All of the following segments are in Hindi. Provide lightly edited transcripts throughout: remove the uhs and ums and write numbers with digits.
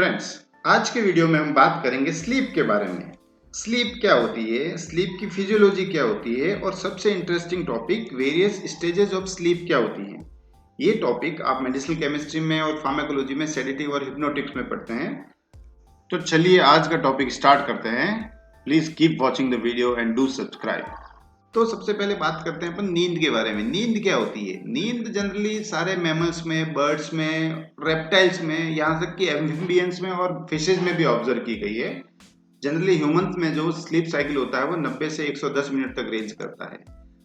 फ्रेंड्स, आज के वीडियो में हम बात करेंगे स्लीप के बारे में। स्लीप क्या होती है, स्लीप की फिजियोलॉजी क्या होती है और सबसे interesting topic various stages of sleep क्या होती हैं। ये टॉपिक आप मेडिसिनल केमिस्ट्री में और फार्माकोलॉजी में सेडेटिव और हिप्नोटिक्स में पढ़ते हैं। तो चलिए आज का टॉपिक स्टार्ट करते हैं। Please keep watching the video and do subscribe. तो सबसे पहले बात करते हैं अपन नींद के बारे में। नींद क्या होती है? नींद जनरली सारे मैमल्स में, बर्ड्स में, रेप्टाइल्स में, यहाँ तक कि एम्फिबियंस में और फिशेज में भी ऑब्जर्व की गई है। जनरली ह्यूमंस में जो स्लीप साइकिल होता है वो 90 से 110 मिनट तक रेंज करता है।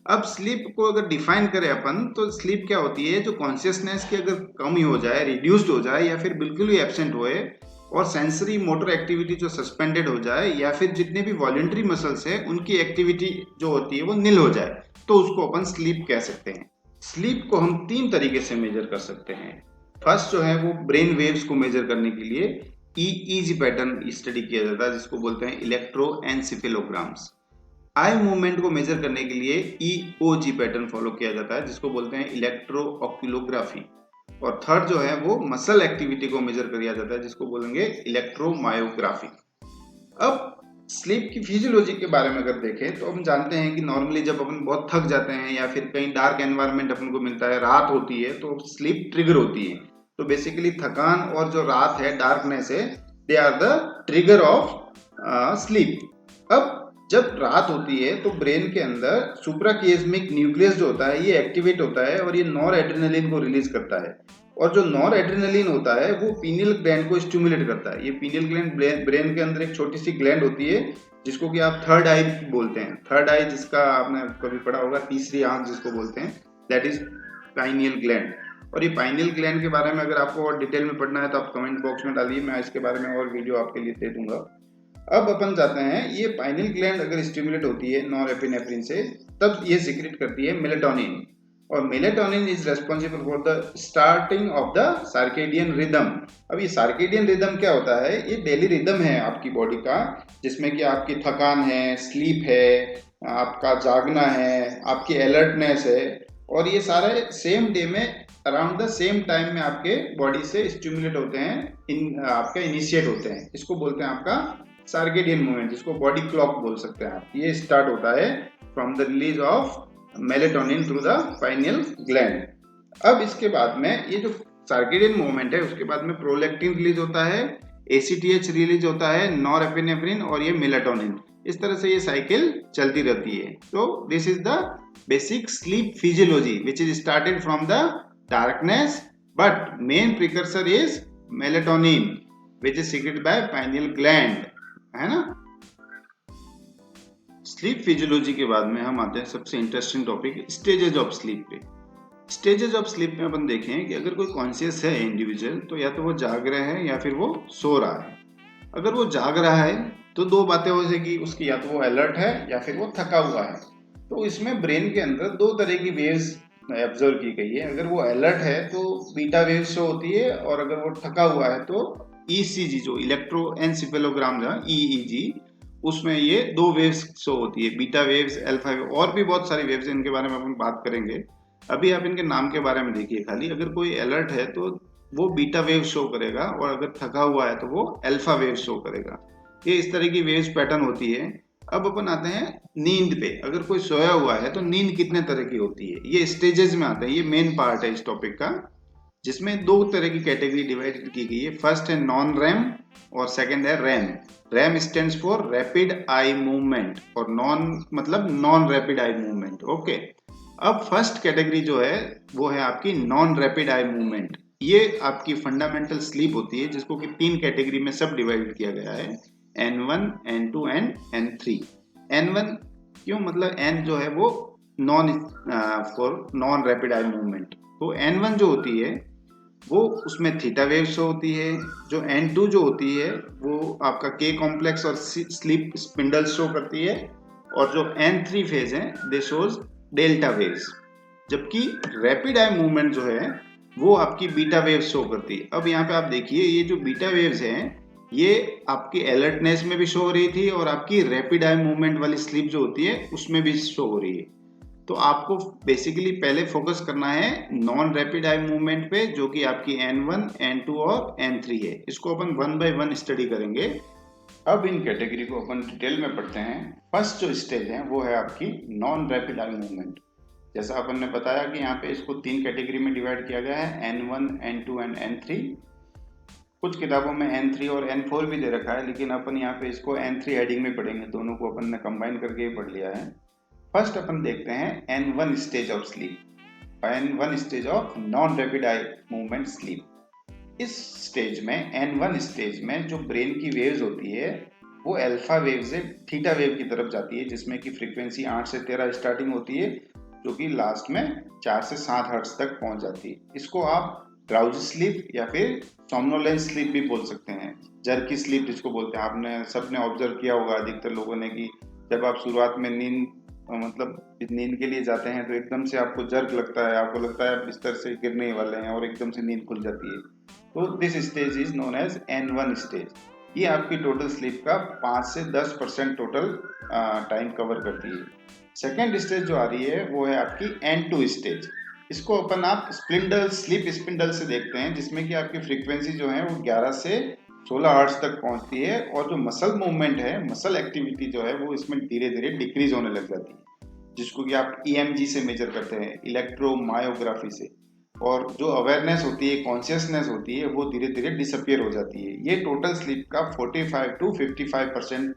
अब स्लीप को अगर डिफाइन करें अपन तो स्लीप क्या होती है? जो कॉन्शियसनेस की अगर कमी हो जाए, रिड्यूस्ड हो जाए या फिर बिल्कुल ही एब्सेंट होए और सेंसरी मोटर एक्टिविटी जो सस्पेंडेड हो जाए या फिर जितने भी वॉलेंट्री मसल्स है उनकी एक्टिविटी जो होती है वो निल हो जाए, तो उसको अपन स्लीप कह सकते हैं। स्लीप को हम 3 तरीके से मेजर कर सकते हैं। फर्स्ट जो है वो ब्रेन वेव्स को मेजर करने के लिए ईईजी पैटर्न स्टडी किया जाता है, जिसको बोलते हैं इलेक्ट्रोएन्सेफेलोग्राम्स। आई मूवमेंट को मेजर करने के लिए ईओजी पैटर्न फॉलो किया जाता है, जिसको बोलते हैं इलेक्ट्रोओक्यूलोग्राफी। और थर्ड जो है वो मसल एक्टिविटी को मेजर किया जाता है, जिसको बोलेंगे इलेक्ट्रोमायोग्राफी। अब स्लीप की फिजियोलॉजी के बारे में अगर देखें तो हम जानते हैं कि नॉर्मली जब अपन बहुत थक जाते हैं या फिर कहीं डार्क एनवायरनमेंट अपन को मिलता है, रात होती है, तो स्लीप ट्रिगर होती है। तो बेसिकली थकान और जो रात है, डार्कनेस है, they are the trigger of sleep. अब जब रात होती है तो ब्रेन के अंदर सुप्राकियास्मिक न्यूक्लियस जो होता है ये एक्टिवेट होता है और ये नॉर एड्रेनलिन को रिलीज करता है। और जो नॉर एड्रेनलिन होता है वो पीनियल ग्लैंड को स्टिमुलेट करता है। ये पीनियल ग्लैंड ब्रेन के अंदर एक छोटी सी ग्लैंड होती है जिसको कि आप थर्ड आई बोलते हैं। थर्ड आई जिसका आपने कभी पढ़ा होगा, तीसरी आंख जिसको बोलते हैं, दैट इज पाइनियल ग्लैंड। और ये पाइनियल ग्लैंड के बारे में अगर आपको और डिटेल में पढ़ना है तो आप कमेंट बॉक्स में डालिए, मैं इसके बारे में और वीडियो आपके लिए दे दूंगा। अब अपन जाते हैं, ये पाइनियल ग्लैंड अगर स्टिमुलेट होती है नॉरएपिनेफ्रिन से, तब ये सिक्रेट करती है मेलेटोनिन। और melatonin is responsible for the starting of the circadian rhythm. अब ये सर्केडियन रिदम क्या होता है? ये डेली रिदम है आपकी बॉडी का, जिसमें कि आपकी थकान है, स्लीप है, आपका जागना है, आपकी अलर्टनेस है, और ये सारे सेम डे में अराउंड द सेम टाइम में आपके बॉडी से स्टिमुलेट होते हैं, आपके इनिशिएट होते हैं। इसको बोलते हैं आपका सर्केडियन मूवमेंट, जिसको बॉडी क्लॉक बोल सकते हैं आप। ये स्टार्ट होता है from the release of melatonin through the pineal gland. अब इसके बाद में ये जो सर्केडियन मूवमेंट है उसके बाद में प्रोलैक्टिन रिलीज होता है, एसीटीएच रिलीज होता है, नॉरएपिनेफ्रिन और ये मेलेटोनिन। इस तरह से ये साइकिल चलती रहती है। तो this is the basic sleep physiology which is started from the darkness, but main precursor is melatonin which is secreted by pineal gland, है ना। स्लीप फिजियोलॉजी के बाद में हम आते हैं सबसे interesting topic stages of sleep पे। स्टेजेस ऑफ स्लीप में अपन देखें कि अगर कोई कॉन्शियस है इंडिविजुअल, तो या तो वो जाग रहा है या फिर वो सो रहा है। अगर वो जाग रहा है तो 2 बातें हो जाएगी उसकी, या तो वो अलर्ट है या फिर वो थका हुआ है। तो इसमें ब्रेन के अंदर 2 तरह की वेव्स ऑब्जर्व की गई है। अगर वो अलर्ट है तो बीटा वेव शो होती है, और अगर वो थका हुआ है तो ईसीजी जो इलेक्ट्रोएन्सेफेलोग्राम है, ईईजी, उसमें ये 2 वेव्स शो होती है, बीटा वेव्स, अल्फा वेव, और भी बहुत सारी वेव्स हैं, इनके बारे में अपन बात करेंगे। अभी आप इनके नाम के बारे में देखिए खाली। अगर कोई अलर्ट है तो वो बीटा वेव शो करेगा, और अगर थका हुआ है तो वो अल्फा वेव शो करेगा। ये इस तरह की वेव्स पैटर्न होती है। अब अपन आते हैं नींद पे। अगर कोई सोया हुआ है तो नींद कितने तरह की होती है, ये स्टेजेस में आते हैं। ये मेन पार्ट है इस टॉपिक का, जिसमें 2 तरह की कैटेगरी डिवाइड की गई है। फर्स्ट है नॉन रैम और सेकंड है RAM. RAM stands for rapid eye movement, और नॉन मतलब non rapid eye movement. Okay, अब फर्स्ट कैटेगरी जो है वो है आपकी नॉन रैपिड आई मूवमेंट। ये आपकी फंडामेंटल स्लीप होती है, जिसको कि 3 कैटेगरी में सब डिवाइड किया गया है, N1, N2 and N3। N1 क्यों? मतलब N जो है वो non for non rapid eye movement. तो N1 जो होती है वो उसमें थीटा वेव शो होती है। जो N2 जो होती है वो आपका K कॉम्प्लेक्स और स्लीप स्पिंडल शो करती है, और जो N3 फेज है दे शोज डेल्टा वेव्स। जबकि रैपिड आई मूवमेंट जो है वो आपकी बीटा वेव्स शो करती है। अब यहाँ पे आप देखिए, ये जो बीटा वेव्स हैं ये आपकी अलर्टनेस में भी शो हो रही थी, और आपकी रैपिड आई मूवमेंट वाली स्लीप जो होती है उसमें भी शो हो रही है। तो आपको बेसिकली पहले फोकस करना है नॉन रैपिड आई मूवमेंट पे, जो कि आपकी N1, N2 और N3 है। इसको अपन वन बाय वन स्टडी करेंगे। अब इन कैटेगरी को अपन डिटेल में पढ़ते हैं। फर्स्ट जो स्टेज है वो है आपकी नॉन रैपिड आई मूवमेंट। जैसा अपन ने बताया कि यहाँ पे इसको 3 कैटेगरी में डिवाइड किया गया है, N1, N2 एंड N3। कुछ किताबों में N3 और N4 भी दे रखा है, लेकिन अपन यहाँ पे इसको N3 हेडिंग में पढ़ेंगे। दोनों को अपन ने कंबाइन करके ही पढ़ लिया है। फर्स्ट अपन देखते हैं N1 stage of sleep, N1 stage of non rapid eye movement sleep. इस स्टेज में N1 स्टेज में जो ब्रेन की वेव्स होती है वो अल्फा वेव से थीटा वेव की तरफ जाती है, जिसमें की फ्रीक्वेंसी 8 से 13 स्टार्टिंग होती है, जो कि लास्ट में 4 से 7 हर्ट्ज तक पहुंच जाती है। इसको आप ड्राउजी स्लीप या फिर सोमनोलेंस स्लीप भी बोल सकते हैं, जर्की स्लीप जिसको बोलते हैं। आपने सबने ऑब्जर्व किया होगा अधिकतर लोगों ने कि जब आप शुरुआत में नींद के लिए जाते हैं तो एकदम से आपको जर्क लगता है, आपको लगता है बिस्तर से गिरने वाले हैं और एकदम से नींद खुल जाती है। तो this stage is known as N1 stage. ये आपकी टोटल स्लीप का 5 से 10% टोटल टाइम कवर करती है। सेकेंड स्टेज जो आ रही है वो है आपकी N2 स्टेज। इसको अपन आप स्पिंडल स्लीप स्पिंडल से देखते हैं, जिसमें कि आपकी फ्रीक्वेंसी जो है वो 11 से 16 हर्ट्ज तक पहुंचती है, और जो मसल मूवमेंट है, मसल एक्टिविटी जो है वो इसमें धीरे धीरे डिक्रीज होने लग जाती है, जिसको कि आप EMG से मेजर करते हैं, इलेक्ट्रोमायोग्राफी से। और जो अवेयरनेस होती है, कॉन्शियसनेस होती है, वो धीरे धीरे डिसअपियर हो जाती है। ये टोटल स्लीप का 45 to 55%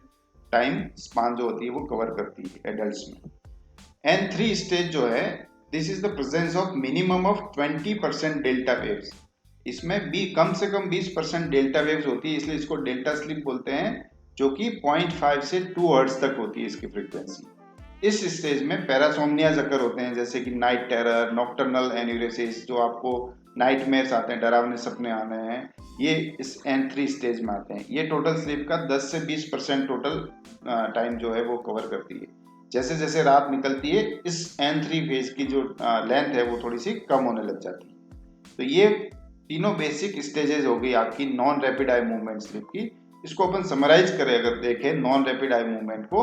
टाइम स्पान जो होती है वो कवर करती है एडल्ट्स में। N3 स्टेज जो है, this is the presence of minimum of 20% delta waves. इसमें भी कम से कम 20% डेल्टा वेव्स होती है, इसलिए इसको डेल्टा स्लीप बोलते हैं, जो कि 0.5 से 2 हर्ट्ज तक होती है इसकी फ्रीक्वेंसी। इस स्टेज में पैरासोमनियाज अकर होते हैं, जैसे कि नाइट टेरर, नॉक्टर्नल एन्यूरेसिस, जो आपको नाइटमेयर्स आते हैं, डरावने सपने आने हैं, ये इस N3 स्टेज में आते हैं। ये टोटल स्लीप का 10 से 20% टोटल टाइम जो है वो कवर करती है। जैसे जैसे रात निकलती है, इस N3 फेज की जो लेंथ है वो थोड़ी सी कम होने लग जाती है। तो ये तीनों बेसिक स्टेजेस हो गई आपकी non rapid eye movement sleep की। इसको अपन समराइज करें, अगर देखें नॉन रैपिड आई मूवमेंट को,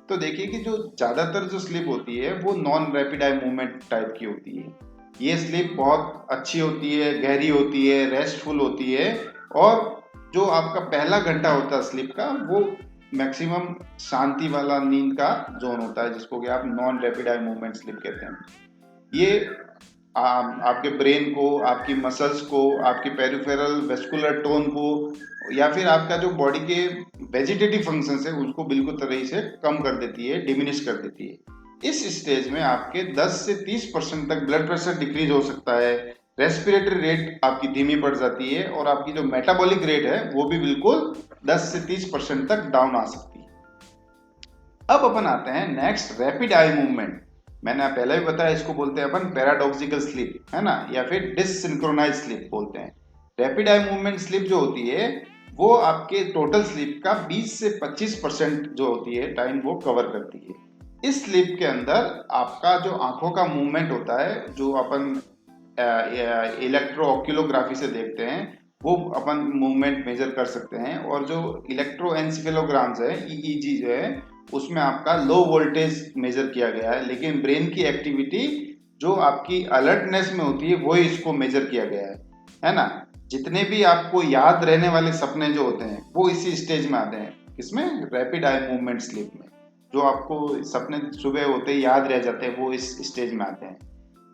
तो देखिए कि जो ज्यादातर जो स्लीप होती है वो non rapid eye movement type की होती है। ये स्लीप बहुत अच्छी होती है, गहरी होती है, रेस्टफुल होती है, और जो आपका पहला घंटा होता है स्लीप का, वो मैक्सिमम शांति वाला नींद का जोन होता है, जिसको कि आप non rapid eye movement sleep कहते हैं। ये आपके ब्रेन को, आपकी मसल्स को, आपकी पेरिफेरल वेस्कुलर टोन को, या फिर आपका जो बॉडी के वेजिटेटिव फंक्शंस है उसको बिल्कुल तरह से कम कर देती है, डिमिनिश कर देती है। इस स्टेज में आपके 10 से 30% तक ब्लड प्रेशर डिक्रीज हो सकता है, रेस्पिरेटरी रेट आपकी धीमी पड़ जाती है, और आपकी जो मेटाबॉलिक रेट है वो भी बिल्कुल 10 से 30% तक डाउन आ सकती है। अब अपन आते हैं नेक्स्ट रैपिड आई मूवमेंट। मैंने पहले भी बताया, इसको बोलते हैं अपन पैराडॉक्सिकल स्लीप, है ना, या फिर डिससिंक्रोनाइज स्लीप बोलते हैं। रैपिड आई मूवमेंट स्लीप जो होती है वो आपके टोटल स्लीप का 20 से 25% जो होती है टाइम वो कवर करती है। इस स्लीप के अंदर आपका जो आंखों का मूवमेंट होता है, जो अपन इलेक्ट्रो ऑक्यूलोग्राफी से देखते हैं, वो अपन मूवमेंट मेजर कर सकते हैं। और जो इलेक्ट्रो एनसेफेलोग्राम्स है, EEG जो है, उसमें आपका लो वोल्टेज मेजर किया गया है, लेकिन ब्रेन की एक्टिविटी जो आपकी अलर्टनेस में होती है वो इसको मेजर किया गया है ना। जितने भी आपको याद रहने वाले सपने जो होते हैं वो इसी स्टेज में आते हैं। किसमें? रैपिड आई मूवमेंट स्लीप में। जो आपको सपने सुबह होते ही याद रह जाते हैं वो इस स्टेज में आते हैं।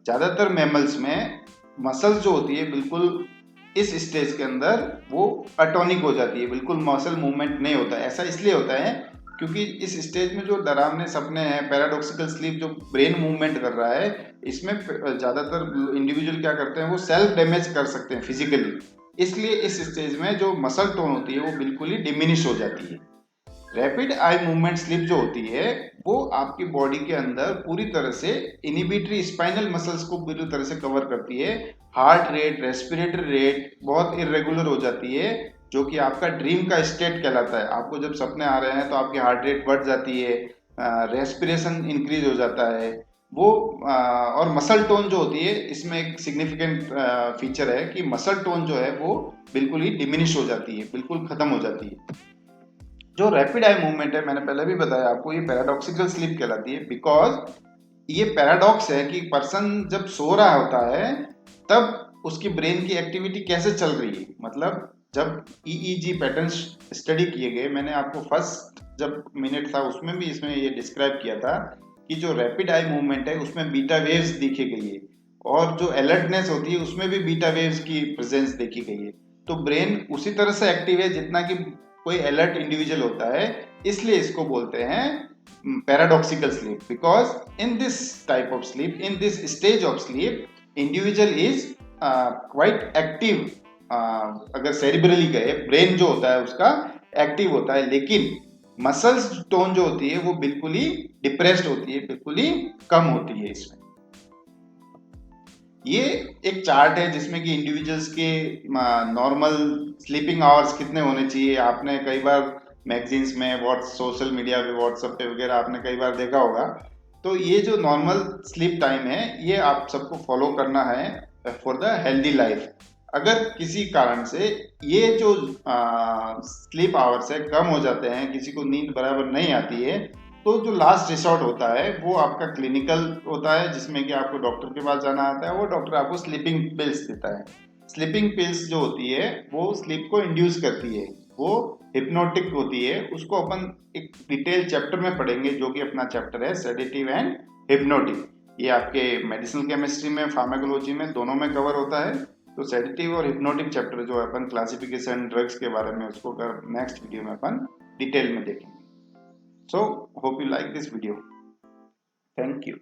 ज्यादातर मैमल्स में मसल्स जो होती है बिल्कुल इस स्टेज के अंदर वो अटोनिक हो जाती है, बिल्कुल मसल मूवमेंट नहीं होता है। ऐसा इसलिए होता है क्योंकि इस स्टेज में जो डरावने सपने हैं, पैराडॉक्सिकल स्लीप, जो ब्रेन मूवमेंट कर रहा है, इसमें ज्यादातर इंडिविजुअल क्या करते हैं, वो सेल्फ डैमेज कर सकते हैं फिजिकली। इसलिए इस स्टेज में जो मसल टोन होती है वो बिल्कुल ही डिमिनिश हो जाती है। रैपिड आई मूवमेंट स्लीप जो होती है वो आपकी बॉडी के अंदर पूरी तरह से इनिबिटरी स्पाइनल मसल्स को पूरी तरह से कवर करती है। हार्ट रेट, रेस्पिरेटरी रेट बहुत इरेगुलर हो जाती है, जो कि आपका ड्रीम का स्टेट कहलाता है। आपको जब सपने आ रहे हैं तो आपकी हार्ट रेट बढ़ जाती है, रेस्पिरेशन इंक्रीज हो जाता है वो। और मसल टोन जो होती है, इसमें एक सिग्निफिकेंट फीचर है कि मसल टोन जो है वो बिल्कुल ही डिमिनिश हो जाती है, बिल्कुल खत्म हो जाती है। जो रैपिड आई मूवमेंट है, मैंने पहले भी बताया आपको, ये पैराडॉक्सिकल स्लीप कहलाती है, बिकॉज ये पैराडॉक्स है कि पर्सन जब सो रहा होता है तब उसकी ब्रेन की एक्टिविटी कैसे चल रही है। मतलब जब ईईजी पैटर्न्स स्टडी किए गए, मैंने आपको फर्स्ट जब मिनट था उसमें भी इसमें ये डिस्क्राइब किया था कि जो रैपिड आई मूवमेंट है उसमें बीटा वेव्स देखी गई है और जो अलर्टनेस होती है उसमें भी बीटा वेव्स की प्रेजेंस देखी गई है। तो ब्रेन उसी तरह से एक्टिव है जितना कि कोई अलर्ट इंडिविजुअल होता है, इसलिए इसको बोलते हैं paradoxical sleep, because in this type of sleep, in this stage of sleep, individual is quite active। अगर सेरिब्रली गए, ब्रेन जो होता है उसका एक्टिव होता है, लेकिन मसल्स टोन जो होती है वो बिल्कुल ही डिप्रेस्ड होती है, बिल्कुल ही कम होती है। इसमें ये एक चार्ट है जिसमें कि इंडिविजुअल्स के नॉर्मल स्लीपिंग आवर्स कितने होने चाहिए। आपने कई बार मैगजीन्स में, सोशल मीडिया पे, व्हाट्सएप पे वगैरह आपने कई बार देखा होगा। तो ये जो नॉर्मल स्लीप टाइम है ये आप सबको फॉलो करना है फॉर द हेल्दी लाइफ। अगर किसी कारण से ये जो स्लीप आवर्स है कम हो जाते हैं, किसी को नींद बराबर नहीं आती है, तो जो लास्ट रिसोर्ट होता है वो आपका क्लिनिकल होता है, जिसमें कि आपको डॉक्टर के पास जाना आता है। वो डॉक्टर आपको स्लीपिंग पिल्स देता है। स्लीपिंग पिल्स जो होती है वो स्लीप को इंड्यूस करती है, वो हिप्नोटिक होती है। उसको अपन एक डिटेल चैप्टर में पढ़ेंगे जो कि अपना चैप्टर है सेडेटिव एंड हिप्नोटिक। ये आपके मेडिसिनल केमिस्ट्री में, फार्माकोलॉजी में, दोनों में कवर होता है। तो सेडेटिव और हिप्नोटिक चैप्टर जो है अपन क्लासिफिकेशन ड्रग्स के बारे में, उसको नेक्स्ट वीडियो में अपन डिटेल में देखेंगे। So hope you like this video. Thank you.